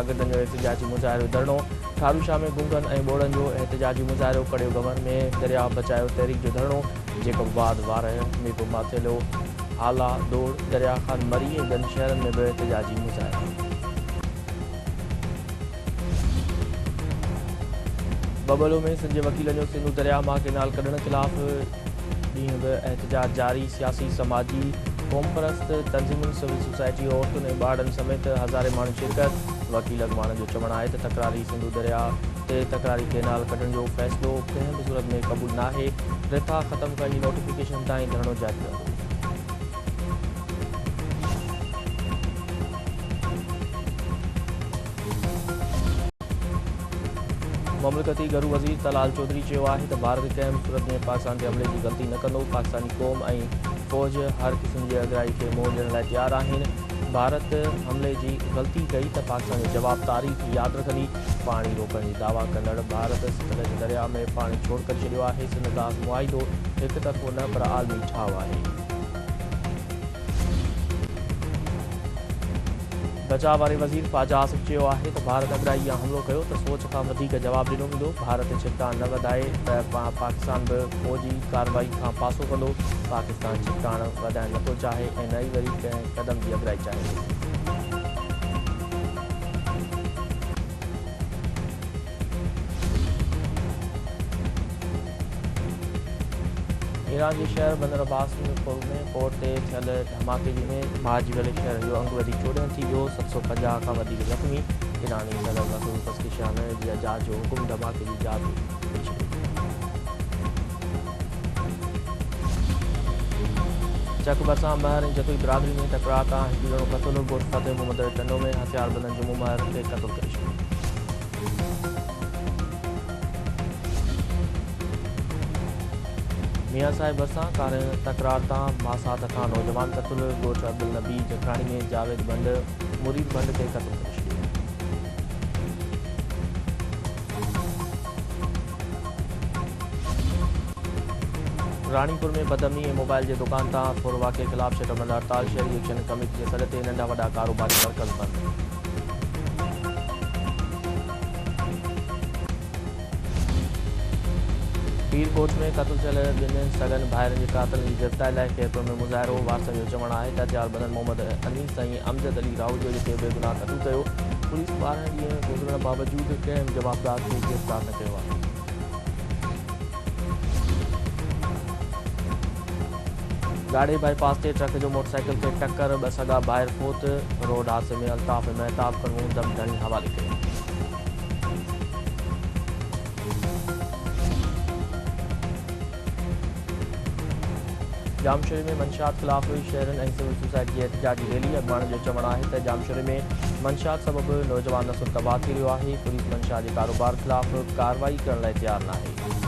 शागिर्दनि जो एहतिजाजी मुज़ाहिरो धरणो। ठारूशाह में गुंगन ऐं ॿोड़नि जो एहतिजाजी मुज़ाहिरो। कड़ियो गवर में दरिया बचायो तहरीक जो धरणो। जेकबाबाद वार मीरपुर माथेलो आला दौड़ दरिया खान मरी ऐं ॿियनि शहरनि में बि एहतिजाजी मुज़ाहिरा। बबलो में सिंध जे वकीलनि जो सिंधु दरिया मां केनाल कढण ख़िलाफ़ ॾींहुं बि एहतिजाज जारी। सियासी समाजी क़ौमपरस्त तंज़ीमुनि सिविल सोसाइटी औरतुनि ऐं ॿारनि समेत हज़ारे माण्हू शिरकत। वकील अॻवान जो चवणु आहे त तकरारी सिंधु दरिया ते तकरारी केनाल कढण जो फ़ैसिलो कंहिं बि सूरत में क़बूल नाहे। रिथा ख़तमु करण जी नोटिफिकेशन ताईं धरणो जारी रहंदो। ममलिकती घरू वज़ीर तलाल चौधरी चयो आहे त भारत कंहिं बि सूरत में पाकिस्तान ते हमले जी ग़लती न कंदो। पाकिस्तानी क़ौम ऐं फ़ौज हर क़िस्म जी अगराई खे मुंहुं ॾियण लाइ तयारु आहिनि। भारत हमले जी ग़लती कई त पाकिस्तान जो जवाब तारीख़ यादि रखंदी। पाणी रोकण जी दावा कंदड़ भारत सतलज दरिया में पाणी छोड़ करे छॾियो आहे। सिंध दास मुआइदो हिकु तरफ़ो न पर आलमी ठाव आहे। बचाव वारे वज़ीर ख्वाजा आसिफ चयो आहे त भारत अगराई या हमिलो कयो त सोच खां वधीक जवाब ॾिनो वेंदो। भारत छिकताण न वधाए त पाकिस्तान बि फ़ौजी कार्रवाई खां पासो कंदो। पाकिस्तान छिकताण वधाइण नथो चाहे ऐं न ई वरी कंहिं क़दम जी अगराई चाहे। ईरान जे शहर बंदर अब्बास में पोर्ट ते थियल धमाके में महाजीवल शहर जो अंग वधी चोॾहं थी वियो। 750 खां वधीक ज़ख़्मी। ईरानी सदर मसूद पज़ेश्कियान जी जांच जो हुकुम। धमाके जी जांच चक भरिसां महर ऐं जतोई बिरादरी में तकरार खां हिकु ॼणो क़तलु। ॻोठ फतेह मोहम्मद टंडो में हथियार बंदनि जो मुमहर खे क़तलु करे छॾियो। मियां साहिब भरिसां तकरार तां मासात खां नौजवान क़तलु। ॻोठ अब्दुल नबी जखराणी में जावेद भंड मुरीद भंड खे क़तलु करे छॾियो। रानीपुर में बदअमनी ऐं मोबाइल जे दुकान तां थोर वाक़े ख़िलाफ़ शटबंद हड़ताल। शहरी एक्शन कमेटी जे सॾ ते नंढा वॾा कारोबारी मर्कज़ बंदि। पीरकोट में क़तलु थियल ॿिनि सॻनि भाइरनि जे कातलनि जी गिरफ़्तारी लाइ खेरपुर में मुज़ाहिरो। वारसनि जो चवणु आहे त हथियार बंदड़ मोहम्मद अनीस ऐं अमजद अली राहुल जे बेगुनाह क़तलु कयो। पुलिस 12 ॾींहं गुज़रण बावजूदि कंहिं बि जवाबदार खे गिरफ़्तार न कयो आहे। गाड़े बाईपास ते ट्रक जो मोटरसाइकिल खे टक्कर। 2 सॻा भाइर फोत। रोड हादसे में अल्ताफ़ महताब कनू दमदणी हवाले कयो। जामशरी में मंशियात ख़िलाफ़ शहरनि ऐं सिविल सोसाइटी जी एहतिजाजी रैली। अॻवान जो चवणु आहे त जामशरी में मंशियात सबबि नौजवान नसुल तबाह थी रहियो आहे। पुलिस मंशियात जे कारोबार ख़िलाफ़ कार्रवाई करण लाइ तयारु न आहे।